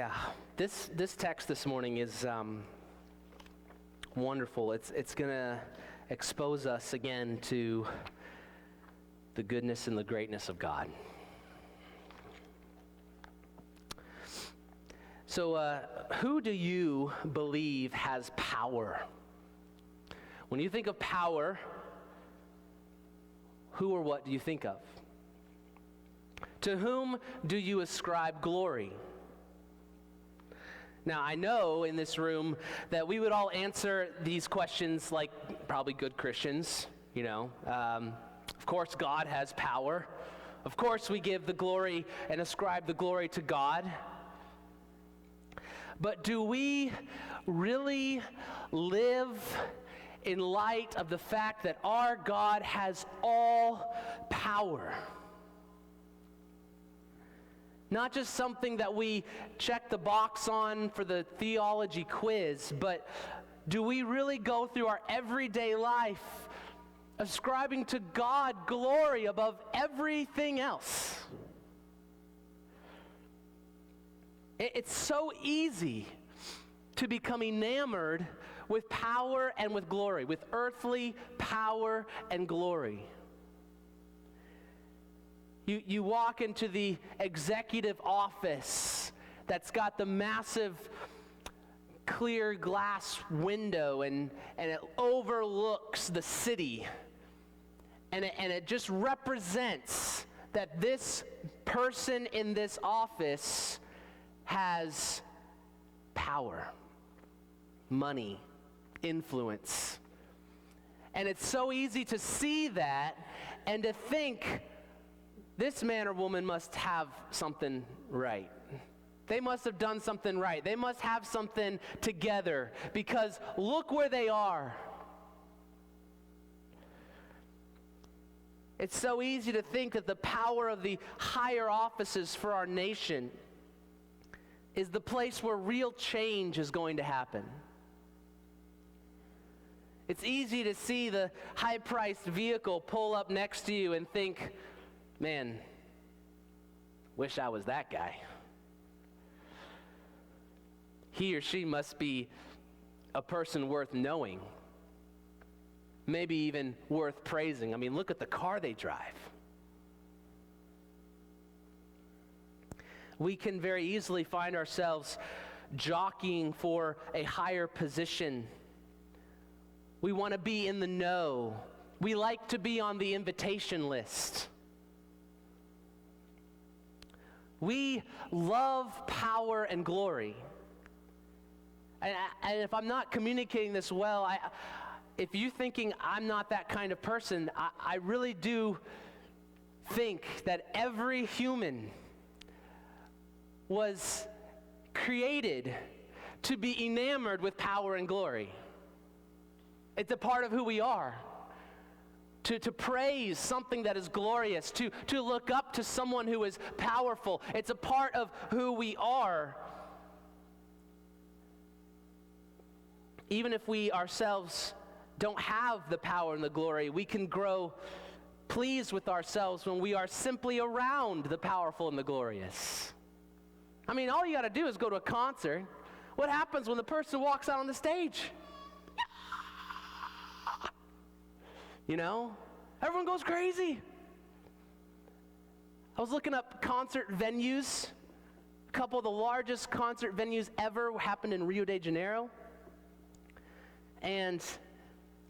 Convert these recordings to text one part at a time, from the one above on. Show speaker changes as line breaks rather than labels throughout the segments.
Yeah, this text this morning is wonderful. It's going to expose us again to the goodness and the greatness of God. So, who do you believe has power? When you think of power, who or what do you think of? To whom do you ascribe glory? Now, I know in this room that we would all answer these questions like probably good Christians, you know. Of course, God has power. Of course, we give the glory and ascribe the glory to God. But do we really live in light of the fact that our God has all power? Not just something that we check the box on for the theology quiz, but do we really go through our everyday life ascribing to God glory above everything else? It's so easy to become enamored with power and with glory, with earthly power and glory. You walk into the executive office that's got the massive clear glass window and it overlooks the city. And it just represents that this person in this office has power, money, influence. And it's so easy to see that and to think, this man or woman must have something right. They must have done something right. They must have something together because look where they are. It's so easy to think that the power of the higher offices for our nation is the place where real change is going to happen. It's easy to see the high-priced vehicle pull up next to you and think, man, wish I was that guy. He or she must be a person worth knowing, maybe even worth praising. I mean, look at the car they drive. We can very easily find ourselves jockeying for a higher position. We want to be in the know. We like to be on the invitation list. We love power and glory. And if I'm not communicating this well, if you're thinking I'm not that kind of person, I really do think that every human was created to be enamored with power and glory. It's a part of who we are. To praise something that is glorious, to look up to someone who is powerful. It's a part of who we are. Even if we ourselves don't have the power and the glory, we can grow pleased with ourselves when we are simply around the powerful and the glorious. I mean, all you got to do is go to a concert. What happens when the person walks out on the stage? You know, everyone goes crazy. I was looking up concert venues. A couple of the largest concert venues ever happened in Rio de Janeiro. And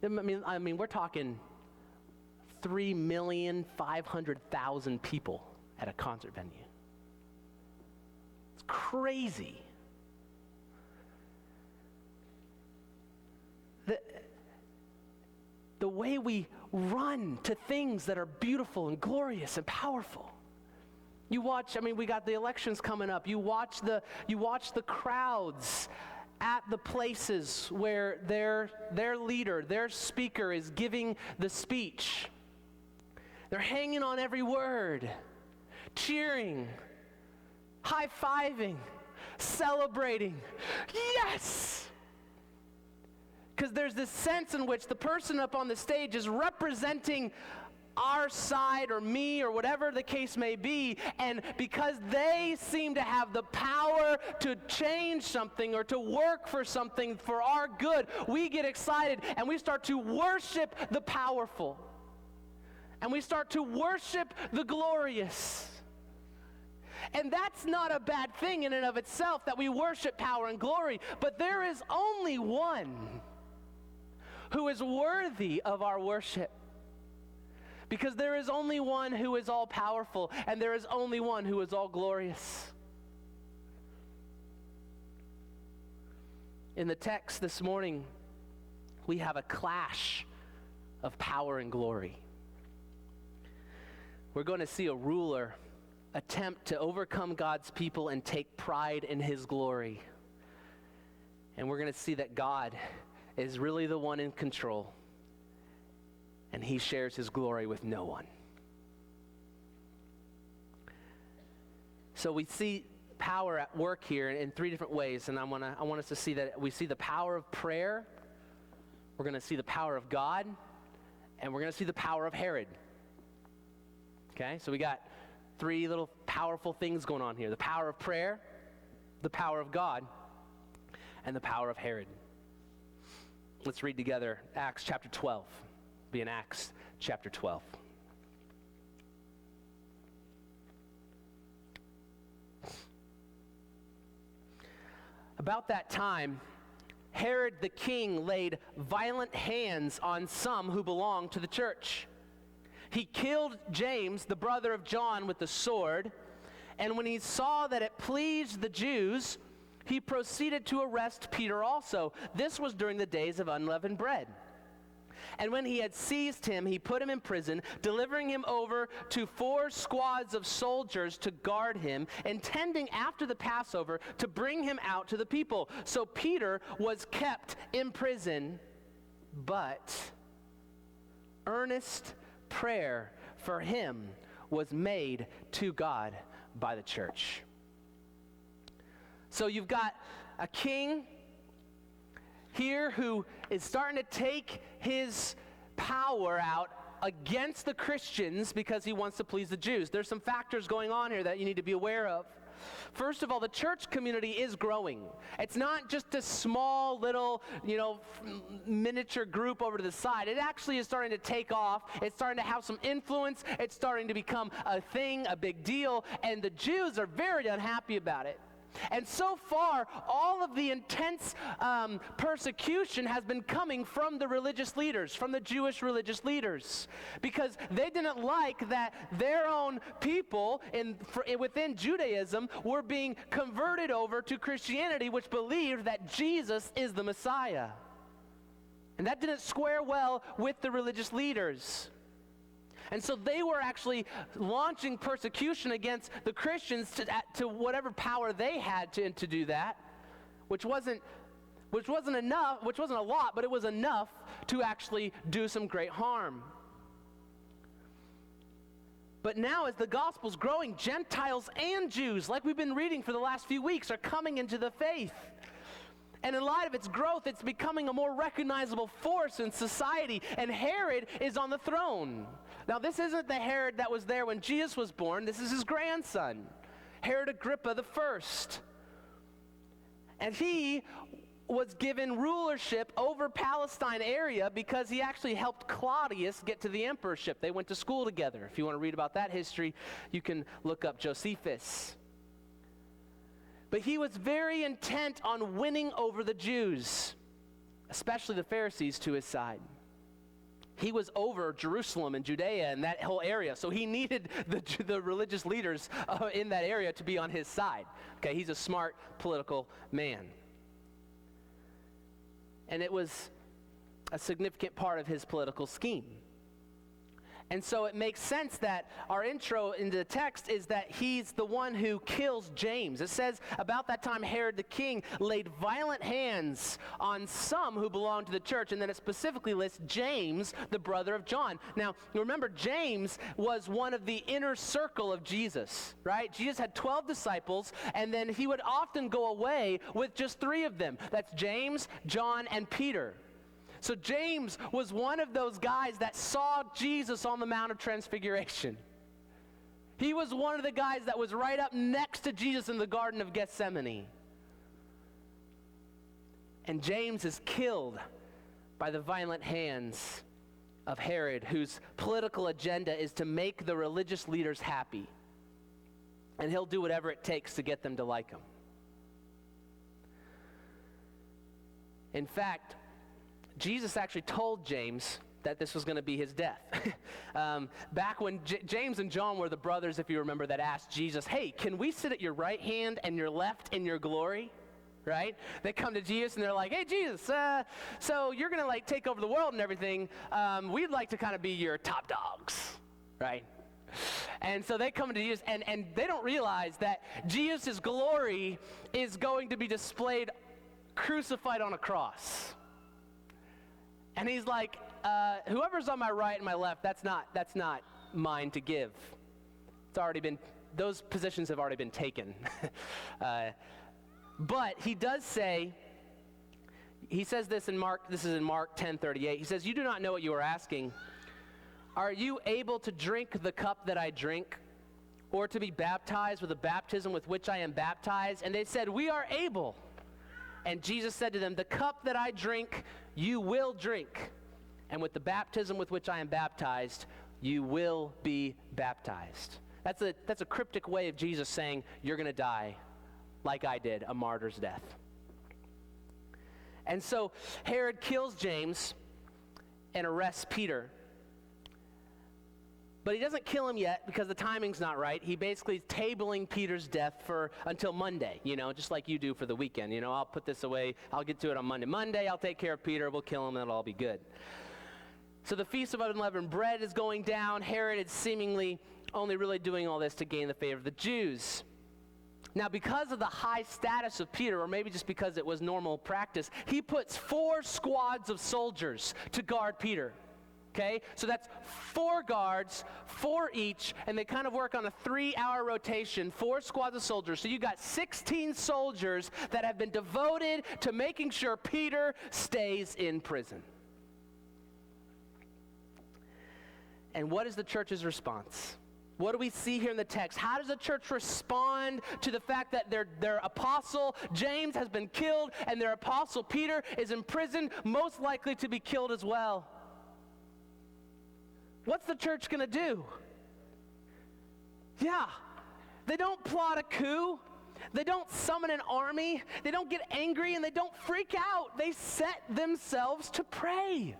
I mean, we're talking 3,500,000 people at a concert venue. It's crazy. The way we run to things that are beautiful and glorious and powerful. You watch, I mean, we got the elections coming up. You watch the crowds at the places where their leader, their speaker is giving the speech. They're hanging on every word, cheering, high-fiving, celebrating. Yes! Because there's this sense in which the person up on the stage is representing our side or me or whatever the case may be, and because they seem to have the power to change something or to work for something for our good, we get excited and we start to worship the powerful. And we start to worship the glorious. And that's not a bad thing in and of itself, that we worship power and glory, but there is only one who is worthy of our worship. Because there is only one who is all powerful, and there is only one who is all glorious. In the text this morning, we have a clash of power and glory. We're going to see a ruler attempt to overcome God's people and take pride in his glory. And we're going to see that God is really the one in control. And he shares his glory with no one. So we see power at work here in three different ways, and I want us to see that we see the power of prayer, we're going to see the power of God, and we're going to see the power of Herod. Okay, so we got three little powerful things going on here: the power of prayer, the power of God, and the power of Herod. Let's read together Acts chapter 12. Be in Acts chapter 12. About that time, Herod the king laid violent hands on some who belonged to the church. He killed James, the brother of John, with the sword, and when he saw that it pleased the Jews, he proceeded to arrest Peter also. This was during the days of unleavened bread. And when he had seized him, he put him in prison, delivering him over to 4 squads of soldiers to guard him, intending after the Passover to bring him out to the people. So Peter was kept in prison, but earnest prayer for him was made to God by the church. So you've got a king here who is starting to take his power out against the Christians because he wants to please the Jews. There's some factors going on here that you need to be aware of. First of all, the church community is growing. It's not just a small little, miniature group over to the side. It actually is starting to take off. It's starting to have some influence. It's starting to become a thing, a big deal, and the Jews are very unhappy about it. And so far, all of the intense persecution has been coming from the religious leaders, from the Jewish religious leaders, because they didn't like that their own people within Judaism were being converted over to Christianity, which believed that Jesus is the Messiah. And that didn't square well with the religious leaders. And so they were actually launching persecution against the Christians to whatever power they had to do that, which wasn't enough, which wasn't a lot, but it was enough to actually do some great harm. But now as the gospel's growing, Gentiles and Jews, like we've been reading for the last few weeks, are coming into the faith. And in light of its growth, it's becoming a more recognizable force in society, and Herod is on the throne. Now, this isn't the Herod that was there when Jesus was born. This is his grandson, Herod Agrippa I. And he was given rulership over Palestine area because he actually helped Claudius get to the emperorship. They went to school together. If you want to read about that history, you can look up Josephus. But he was very intent on winning over the Jews, especially the Pharisees, to his side. He was over Jerusalem and Judea and that whole area, so he needed the religious leaders in that area to be on his side. Okay, he's a smart political man. And it was a significant part of his political scheme. And so it makes sense that our intro into the text is that he's the one who kills James. It says, about that time Herod the king laid violent hands on some who belonged to the church, and then it specifically lists James, the brother of John. Now, remember, James was one of the inner circle of Jesus, right? Jesus had 12 disciples, and then he would often go away with just 3 of them. That's James, John, and Peter. So James was one of those guys that saw Jesus on the Mount of Transfiguration. He was one of the guys that was right up next to Jesus in the Garden of Gethsemane. And James is killed by the violent hands of Herod, whose political agenda is to make the religious leaders happy. And he'll do whatever it takes to get them to like him. In fact, Jesus actually told James that this was going to be his death. Back when James and John were the brothers, if you remember, that asked Jesus, hey, can we sit at your right hand and your left in your glory? Right? They come to Jesus and they're like, hey, Jesus, so you're going to like take over the world and everything. We'd like to kind of be your top dogs, right? And so they come to Jesus and they don't realize that Jesus' glory is going to be displayed crucified on a cross. And he's like, whoever's on my right and my left, that's not mine to give. It's already been, those positions have already been taken. But he does say, he says this in Mark, this is in Mark 10:38. He says, you do not know what you are asking. Are you able to drink the cup that I drink, or to be baptized with the baptism with which I am baptized? And they said, we are able. And Jesus said to them, the cup that I drink, you will drink. And with the baptism with which I am baptized, you will be baptized. That's a cryptic way of Jesus saying, you're going to die like I did, a martyr's death. And so Herod kills James and arrests Peter. But he doesn't kill him yet because the timing's not right. He basically is tabling Peter's death until Monday, just like you do for the weekend. I'll put this away. I'll get to it on Monday. Monday, I'll take care of Peter. We'll kill him, and it'll all be good. So the Feast of Unleavened Bread is going down. Herod is seemingly only really doing all this to gain the favor of the Jews. Now, because of the high status of Peter, or maybe just because it was normal practice, he puts 4 squads of soldiers to guard Peter. Okay, so that's 4 guards, 4 each, and they kind of work on a 3-hour rotation, 4 squads of soldiers. So you got 16 soldiers that have been devoted to making sure Peter stays in prison. And what is the church's response? What do we see here in the text? How does the church respond to the fact that their apostle James has been killed and their apostle Peter is in prison, most likely to be killed as well? What's the church going to do? Yeah, they don't plot a coup. They don't summon an army. They don't get angry and they don't freak out. They set themselves to pray.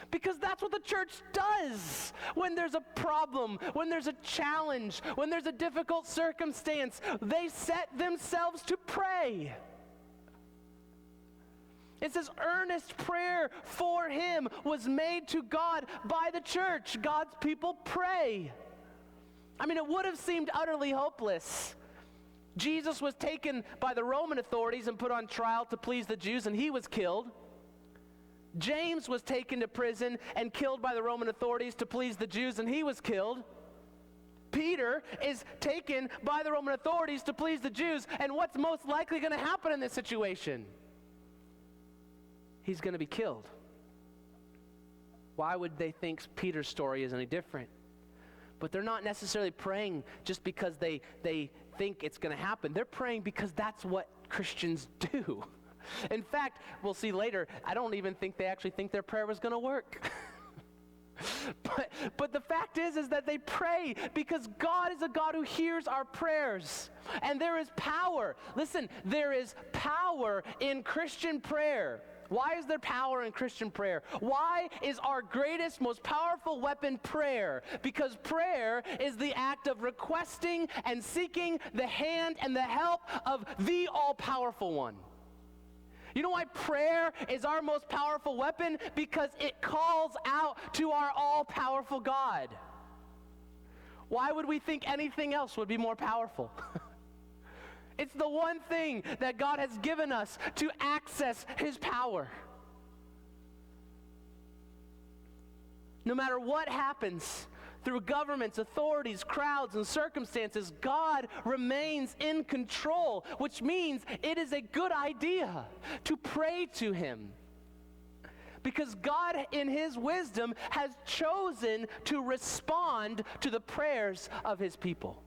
Because that's what the church does when there's a problem, when there's a challenge, when there's a difficult circumstance. They set themselves to pray. It says earnest prayer for him was made to God by the church. God's people pray. I mean, it would have seemed utterly hopeless. Jesus was taken by the Roman authorities and put on trial to please the Jews, and he was killed. James was taken to prison and killed by the Roman authorities to please the Jews, and he was killed. Peter is taken by the Roman authorities to please the Jews, and what's most likely going to happen in this situation? He's going to be killed. Why would they think Peter's story is any different? But they're not necessarily praying just because they think it's going to happen. They're praying because that's what Christians do. In fact, we'll see later, I don't even think they actually think their prayer was going to work. But the fact is that they pray because God is a God who hears our prayers. And there is power. Listen, there is power in Christian prayer. Why is there power in Christian prayer? Why is our greatest, most powerful weapon prayer? Because prayer is the act of requesting and seeking the hand and the help of the all-powerful one. You know why prayer is our most powerful weapon? Because it calls out to our all-powerful God. Why would we think anything else would be more powerful? It's the one thing that God has given us to access his power. No matter what happens through governments, authorities, crowds, and circumstances, God remains in control, which means it is a good idea to pray to him. Because God, in his wisdom, has chosen to respond to the prayers of his people.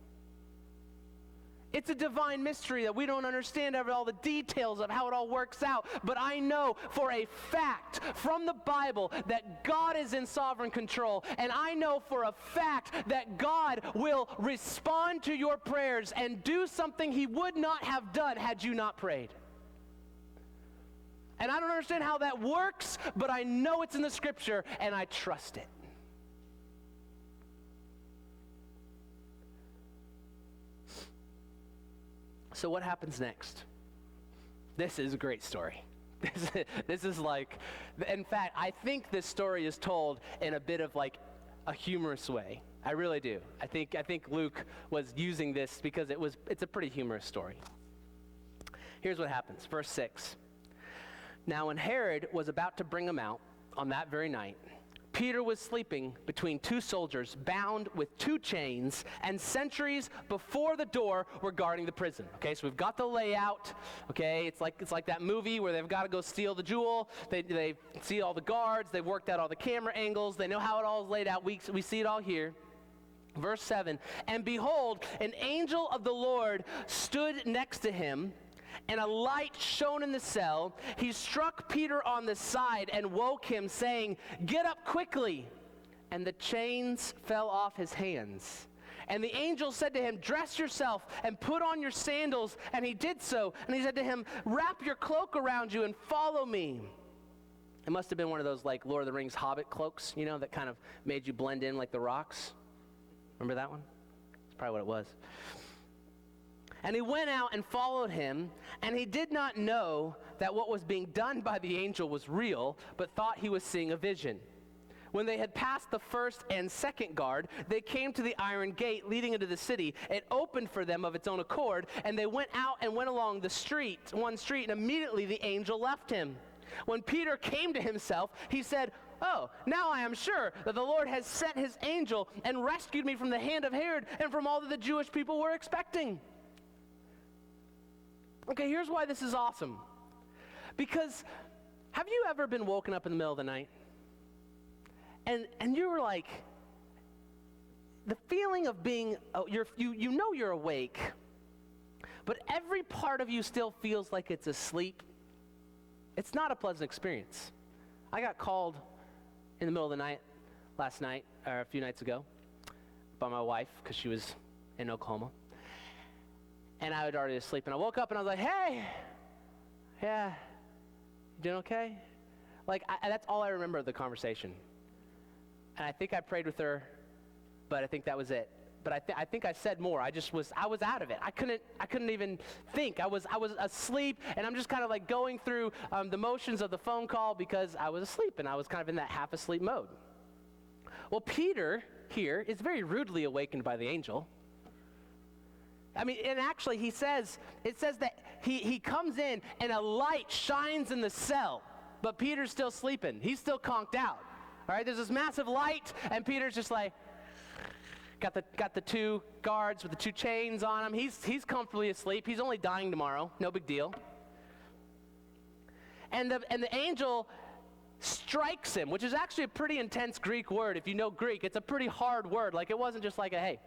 It's a divine mystery that we don't understand all the details of how it all works out. But I know for a fact from the Bible that God is in sovereign control. And I know for a fact that God will respond to your prayers and do something he would not have done had you not prayed. And I don't understand how that works, but I know it's in the scripture and I trust it. So what happens next? This is a great story. This is like, in fact, I think this story is told in a bit of like a humorous way. I really do. I think Luke was using this because it's a pretty humorous story. Here's what happens. Verse 6. Now when Herod was about to bring him out on that very night, Peter was sleeping between two soldiers bound with two chains, and sentries before the door were guarding the prison. Okay, so we've got the layout. Okay, it's like that movie where they've got to go steal the jewel. They see all the guards. They've worked out all the camera angles. They know how it all is laid out. We see it all here. Verse 7, and behold, an angel of the Lord stood next to him, and a light shone in the cell. He struck Peter on the side and woke him, saying, "Get up quickly." And the chains fell off his hands. And the angel said to him, "Dress yourself and put on your sandals." And he did so. And he said to him, "Wrap your cloak around you and follow me." It must have been one of those like Lord of the Rings Hobbit cloaks, that kind of made you blend in like the rocks. Remember that one? That's probably what it was. And he went out and followed him, and he did not know that what was being done by the angel was real, but thought he was seeing a vision. When they had passed the first and second guard, they came to the iron gate leading into the city. It opened for them of its own accord, and they went out and went along one street, and immediately the angel left him. When Peter came to himself, he said, "Oh, now I am sure that the Lord has sent his angel and rescued me from the hand of Herod and from all that the Jewish people were expecting." Okay, here's why this is awesome. Because have you ever been woken up in the middle of the night? And you were like, the feeling of being, you're awake, but every part of you still feels like it's asleep. It's not a pleasant experience. I got called in the middle of the night last night, or a few nights ago, by my wife, because she was in Oklahoma. And I was already asleep, and I woke up and I was like, "Hey, yeah, you doing okay?" That's all I remember of the conversation. And I think I prayed with her, but I think that was it. But I think I said more. I was out of it. I couldn't even think. I was asleep, and I'm just kind of like going through the motions of the phone call because I was asleep, and I was kind of in that half asleep mode. Well, Peter here is very rudely awakened by the angel. I mean, and actually it says that he comes in and a light shines in the cell, but Peter's still sleeping. He's still conked out. All right, there's this massive light, and Peter's just like, got the two guards with the two chains on him. He's comfortably asleep. He's only dying tomorrow. No big deal. And the angel strikes him, which is actually a pretty intense Greek word. If you know Greek, it's a pretty hard word. Like, it wasn't just like a hey.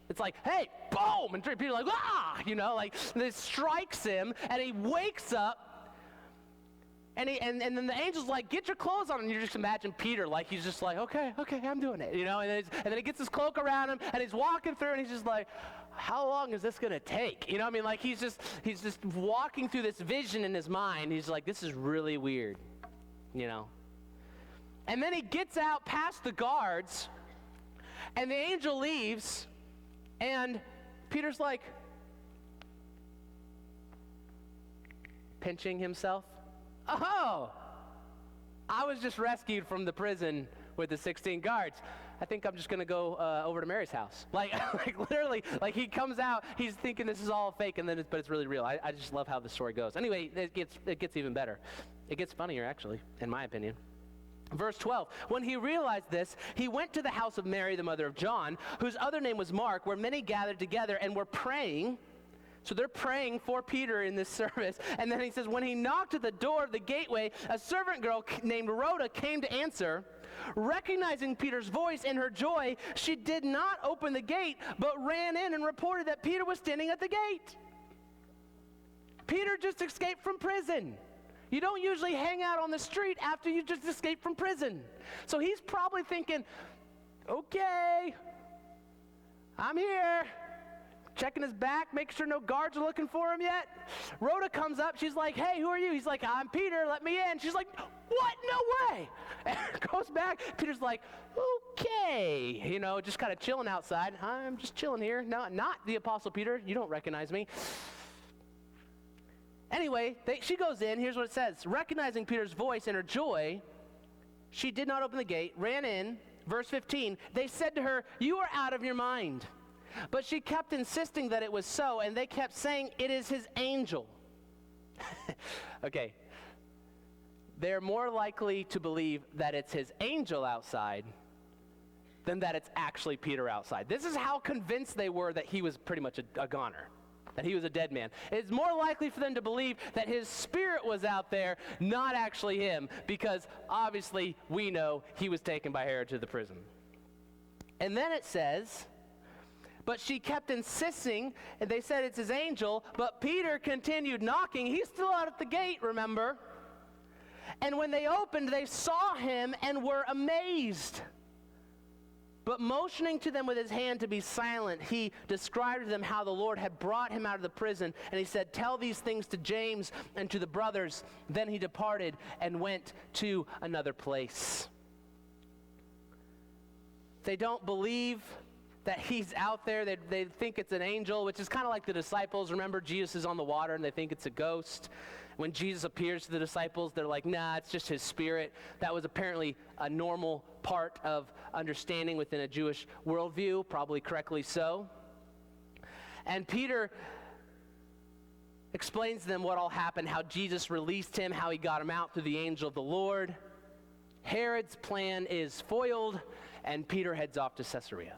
It's like, hey, boom, and Peter's like, this strikes him, and he wakes up, and then the angel's like, "Get your clothes on," and you just imagine Peter, like, he's just like, okay, I'm doing it, and then he gets his cloak around him, and he's walking through, and he's just like, how long is this gonna take? Like, he's just walking through this vision in his mind. He's like, this is really weird, And then he gets out past the guards, and the angel leaves, and Peter's like, pinching himself. Oh, I was just rescued from the prison with the 16 guards. I think I'm just going to go over to Mary's house. Like literally, like he comes out, he's thinking this is all fake, but it's really real. I just love how the story goes. Anyway, it gets even better. It gets funnier, actually, in my opinion. Verse 12, when he realized this, he went to the house of Mary, the mother of John, whose other name was Mark, where many gathered together and were praying. So they're praying for Peter in this service. And then he says, when he knocked at the door of the gateway, a servant girl named Rhoda came to answer. Recognizing Peter's voice in her joy, she did not open the gate, but ran in and reported that Peter was standing at the gate. Peter just escaped from prison. You don't usually hang out on the street after you just escaped from prison. So he's probably thinking, okay, I'm here. Checking his back, making sure no guards are looking for him yet. Rhoda comes up. She's like, hey, who are you? He's like, I'm Peter. Let me in. She's like, what? No way. And goes back. Peter's like, okay. You know, just kind of chilling outside. I'm just chilling here. No, not the Apostle Peter. You don't recognize me. Anyway, she goes in. Here's what it says. Recognizing Peter's voice in her joy, she did not open the gate, ran in. Verse 15, they said to her, you are out of your mind. But she kept insisting that it was so, and they kept saying, it is his angel. Okay. They're more likely to believe that it's his angel outside than that it's actually Peter outside. This is how convinced they were that he was pretty much a goner, that he was a dead man. It's more likely for them to believe that his spirit was out there, not actually him, because obviously we know he was taken by Herod to the prison. And then it says, but she kept insisting, and they said it's his angel, but Peter continued knocking. He's still out at the gate, remember? And when they opened, they saw him and were amazed. But motioning to them with his hand to be silent, he described to them how the Lord had brought him out of the prison. And he said, tell these things to James and to the brothers. Then he departed and went to another place. They don't believe that he's out there. They think it's an angel, which is kind of like the disciples. Remember, Jesus is on the water and they think it's a ghost. When Jesus appears to the disciples, they're like, nah, it's just his spirit. That was apparently a normal part of understanding within a Jewish worldview, probably correctly so. And Peter explains to them what all happened, how Jesus released him, how he got him out through the angel of the Lord. Herod's plan is foiled, and Peter heads off to Caesarea.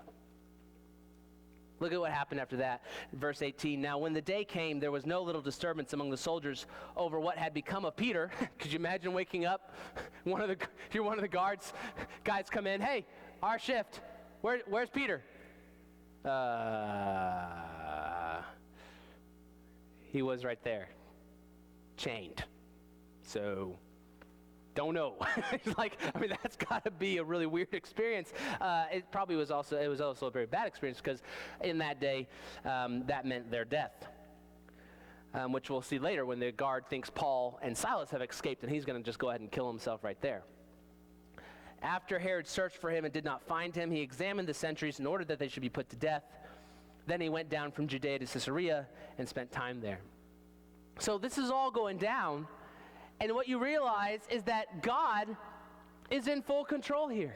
Look at what happened after that. Verse 18, now when the day came, there was no little disturbance among the soldiers over what had become of Peter. Could you imagine waking up? You're one of the guards. Guys come in, hey, our shift. Where's Peter? He was right there, chained. So, don't know. That's got to be a really weird experience. It was also a very bad experience because in that day, that meant their death, which we'll see later when the guard thinks Paul and Silas have escaped, and he's going to just go ahead and kill himself right there. After Herod searched for him and did not find him, he examined the sentries and ordered that they should be put to death. Then he went down from Judea to Caesarea and spent time there. So this is all going down. And what you realize is that God is in full control here.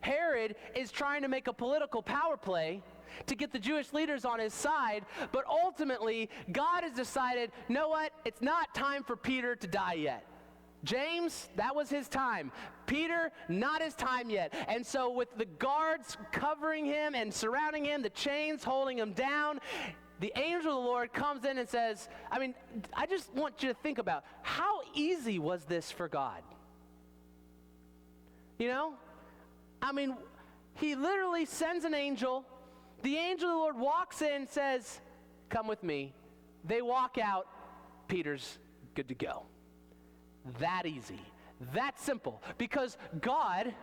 Herod is trying to make a political power play to get the Jewish leaders on his side, but ultimately, God has decided, know what? It's not time for Peter to die yet. James, that was his time. Peter, not his time yet. And so with the guards covering him and surrounding him, the chains holding him down, the angel of the Lord comes in and says, I just want you to think about how easy was this for God? You know? He literally sends an angel. The angel of the Lord walks in and says, come with me. They walk out. Peter's good to go. That easy. That simple. Because God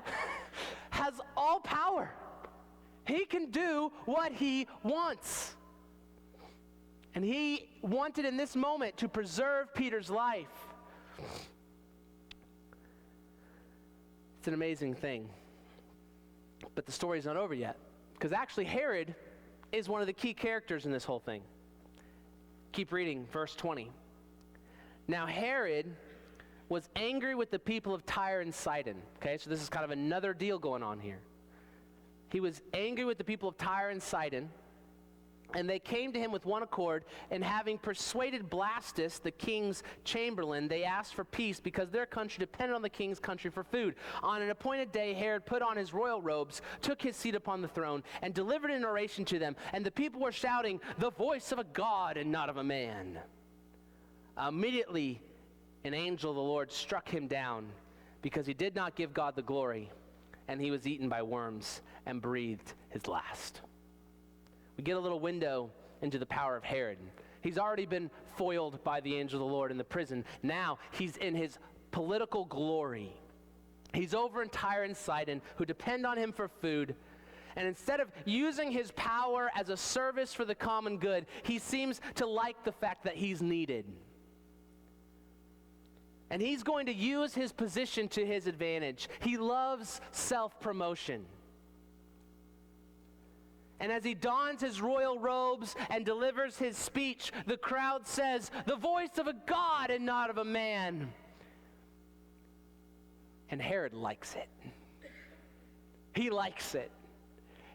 has all power. He can do what he wants. And he wanted in this moment to preserve Peter's life. It's an amazing thing. But the story's not over yet. Because actually Herod is one of the key characters in this whole thing. Keep reading, verse 20. Now Herod was angry with the people of Tyre and Sidon. Okay, so this is kind of another deal going on here. He was angry with the people of Tyre and Sidon. And they came to him with one accord, and having persuaded Blastus, the king's chamberlain, they asked for peace because their country depended on the king's country for food. On an appointed day, Herod put on his royal robes, took his seat upon the throne, and delivered an oration to them. And the people were shouting, "The voice of a God and not of a man." Immediately, an angel of the Lord struck him down because he did not give God the glory, and he was eaten by worms and breathed his last. We get a little window into the power of Herod. He's already been foiled by the angel of the Lord in the prison. Now he's in his political glory. He's over in Tyre and Sidon, who depend on him for food. And instead of using his power as a service for the common good, he seems to like the fact that he's needed. And he's going to use his position to his advantage. He loves self-promotion. And as he dons his royal robes and delivers his speech, the crowd says, "The voice of a God and not of a man." And Herod likes it. He likes it.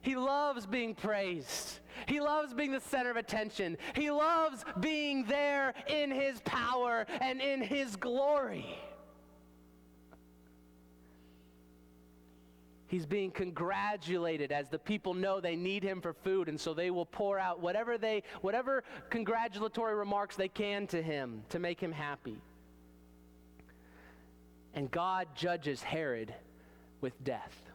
He loves being praised. He loves being the center of attention. He loves being there in his power and in his glory. He's being congratulated as the people know they need him for food, and so they will pour out whatever congratulatory remarks they can to him to make him happy. And God judges Herod with death.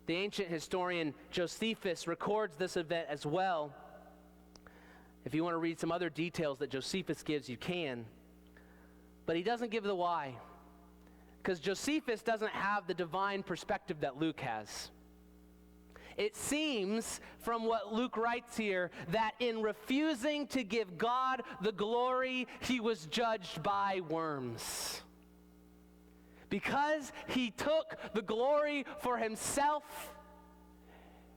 The ancient historian Josephus records this event as well. If you want to read some other details that Josephus gives, you can. But he doesn't give the why. Because Josephus doesn't have the divine perspective that Luke has. It seems from what Luke writes here that in refusing to give God the glory, he was judged by worms. Because he took the glory for himself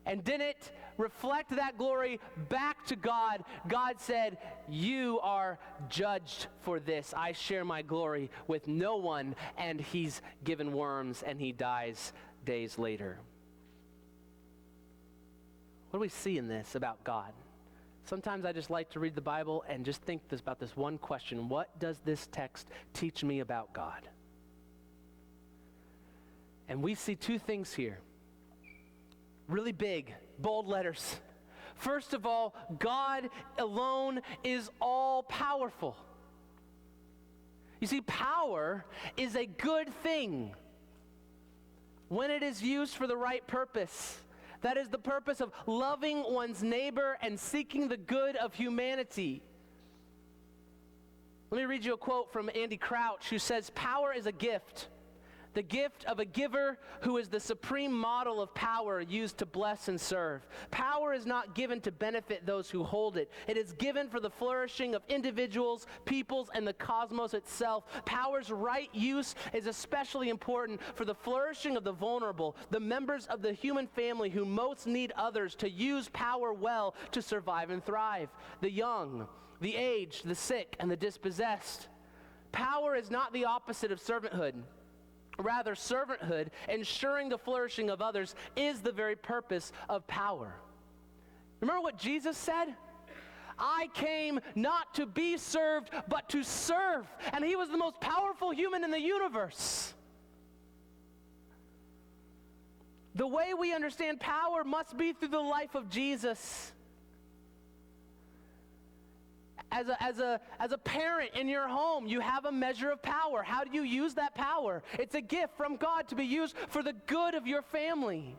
and didn't reflect that glory back to God, God said, "You are judged for this. I share my glory with no one." And he's given worms and he dies days later. What do we see in this about God? Sometimes I just like to read the Bible and just think about this one question. What does this text teach me about God? And we see two things here. Really big, bold letters. First of all, God alone is all powerful. You see, power is a good thing when it is used for the right purpose. That is the purpose of loving one's neighbor and seeking the good of humanity. Let me read you a quote from Andy Crouch, who says, "Power is a gift. The gift of a giver who is the supreme model of power used to bless and serve. Power is not given to benefit those who hold it. It is given for the flourishing of individuals, peoples, and the cosmos itself. Power's right use is especially important for the flourishing of the vulnerable, the members of the human family who most need others to use power well to survive and thrive. The young, the aged, the sick, and the dispossessed. Power is not the opposite of servanthood. Rather, servanthood, ensuring the flourishing of others, is the very purpose of power." Remember what Jesus said? "I came not to be served, but to serve." And he was the most powerful human in the universe. The way we understand power must be through the life of Jesus. As a parent in your home, you have a measure of power. How do you use that power? It's a gift from God to be used for the good of your family,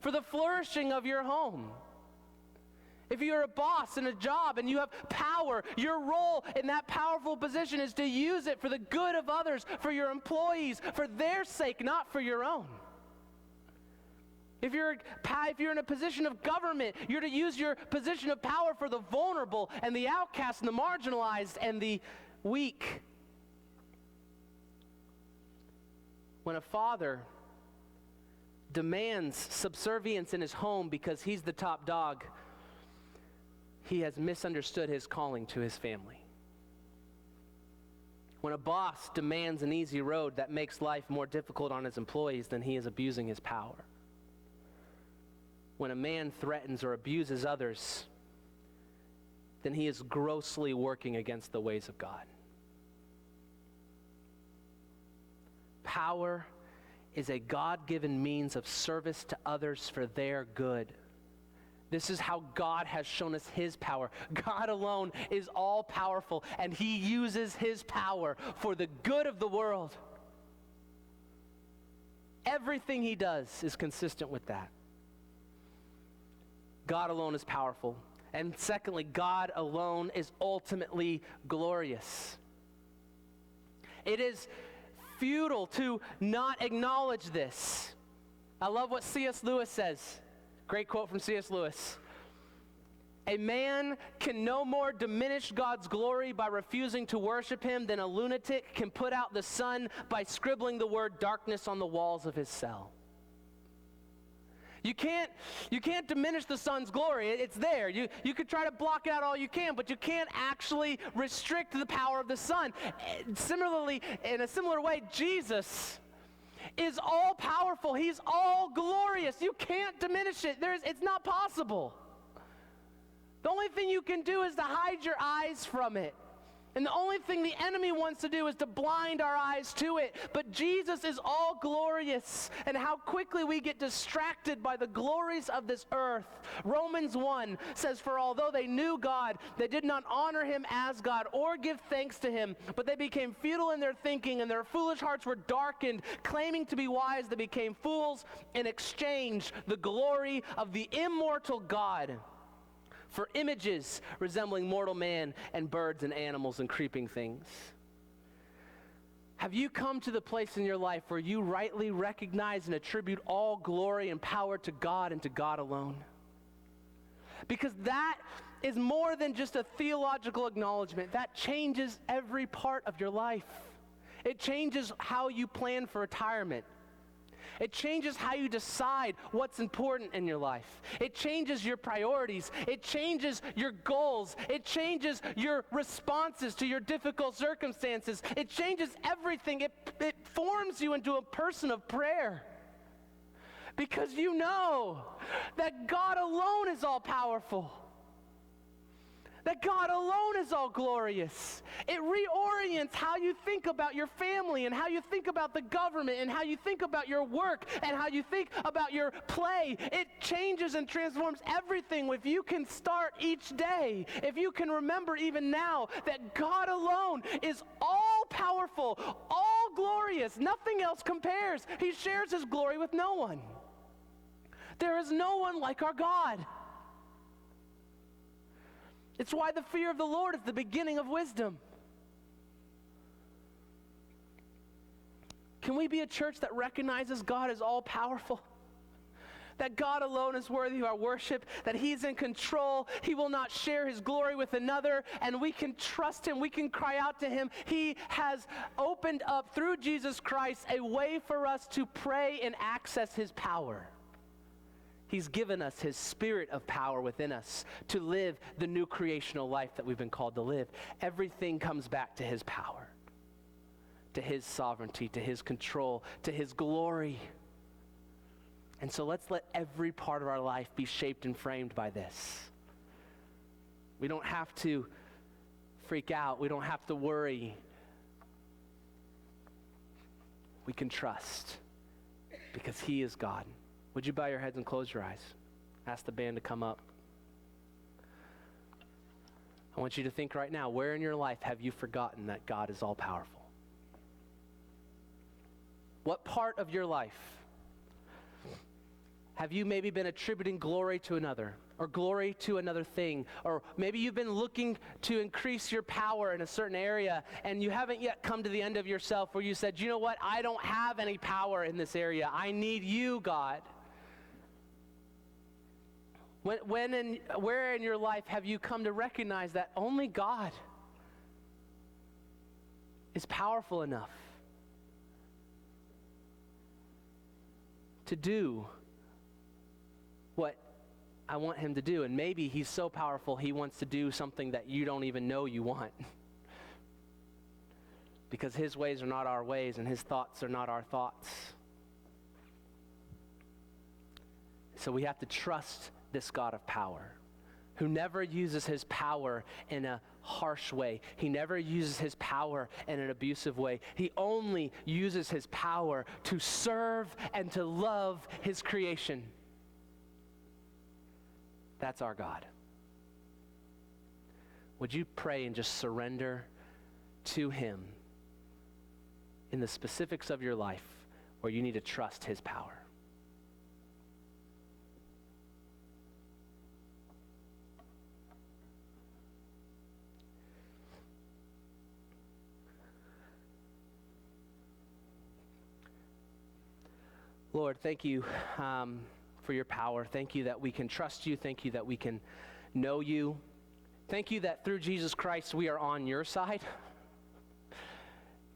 for the flourishing of your home. If you're a boss in a job and you have power, your role in that powerful position is to use it for the good of others, for your employees, for their sake, not for your own. If you're in a position of government, you're to use your position of power for the vulnerable and the outcast and the marginalized and the weak. When a father demands subservience in his home because he's the top dog, he has misunderstood his calling to his family. When a boss demands an easy road that makes life more difficult on his employees, then he is abusing his power. when a man threatens or abuses others, then he is grossly working against the ways of God. Power is a God-given means of service to others for their good. This is how God has shown us his power. God alone is all-powerful, and he uses his power for the good of the world. Everything he does is consistent with that. God alone is powerful. And secondly, God alone is ultimately glorious. It is futile to not acknowledge this. I love what C.S. Lewis says. Great quote from C.S. Lewis. A man can no more diminish God's glory by refusing to worship him than a lunatic can put out the sun by scribbling the word darkness on the walls of his cell. You can't diminish the sun's glory. It's there. You could try to block it out all you can, but you can't actually restrict the power of the sun. Similarly, in a similar way, Jesus is all powerful. He's all glorious. You can't diminish it. It's not possible. The only thing you can do is to hide your eyes from it. And the only thing the enemy wants to do is to blind our eyes to it. But Jesus is all glorious. And how quickly we get distracted by the glories of this earth. Romans 1 says, "For although they knew God, they did not honor him as God or give thanks to him, but they became futile in their thinking, and their foolish hearts were darkened. Claiming to be wise, they became fools and exchanged the glory of the immortal God for images resembling mortal man and birds and animals and creeping things." Have you come to the place in your life where you rightly recognize and attribute all glory and power to God and to God alone? Because that is more than just a theological acknowledgement. That changes every part of your life. It changes how you plan for retirement. It changes how you decide what's important in your life. It changes your priorities. It changes your goals. It changes your responses to your difficult circumstances. It changes everything. It forms you into a person of prayer. Because you know that God alone is all powerful. That God alone is all glorious. It reorients how you think about your family and how you think about the government and how you think about your work and how you think about your play. It changes and transforms everything. If you can start each day, if you can remember even now that God alone is all powerful, all glorious, nothing else compares. He shares his glory with no one. There is no one like our God. It's why the fear of the Lord is the beginning of wisdom. Can we be a church that recognizes God as all powerful? That God alone is worthy of our worship, that he's in control, he will not share his glory with another, and we can trust him, we can cry out to him. He has opened up through Jesus Christ a way for us to pray and access his power. He's given us his spirit of power within us to live the new creational life that we've been called to live. Everything comes back to his power, to his sovereignty, to his control, to his glory. And so let's let every part of our life be shaped and framed by this. We don't have to freak out. We don't have to worry. We can trust because he is God. Would you bow your heads and close your eyes? Ask the band to come up. I want you to think right now, where in your life have you forgotten that God is all powerful? What part of your life have you maybe been attributing glory to another, or glory to another thing, or maybe you've been looking to increase your power in a certain area and you haven't yet come to the end of yourself where you said, you know what, I don't have any power in this area. I need you, God. Where in your life have you come to recognize that only God is powerful enough to do what I want him to do? And maybe he's so powerful he wants to do something that you don't even know you want. Because his ways are not our ways and his thoughts are not our thoughts. So we have to trust this God of power, who never uses his power in a harsh way. He never uses his power in an abusive way. He only uses his power to serve and to love his creation. That's our God. Would you pray and just surrender to him in the specifics of your life where you need to trust his power? Lord, thank you for your power. Thank you that we can trust you. Thank you that we can know you. Thank you that through Jesus Christ we are on your side.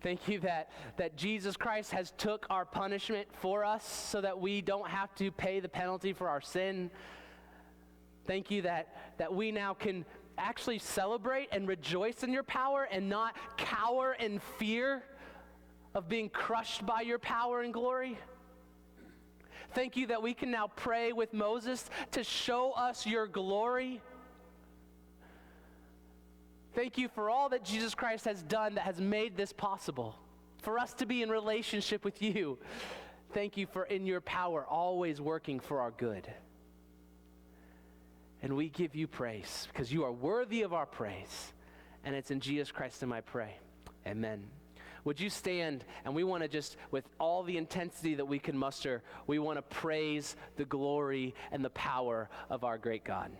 Thank you that Jesus Christ has took our punishment for us so that we don't have to pay the penalty for our sin. Thank you that we now can actually celebrate and rejoice in your power and not cower in fear of being crushed by your power and glory. Thank you that we can now pray with Moses to show us your glory. Thank you for all that Jesus Christ has done that has made this possible, for us to be in relationship with you. Thank you for in your power always working for our good. And we give you praise because you are worthy of our praise. And it's in Jesus Christ's name I pray. Amen. Would you stand, and we want to just, with all the intensity that we can muster, we want to praise the glory and the power of our great God.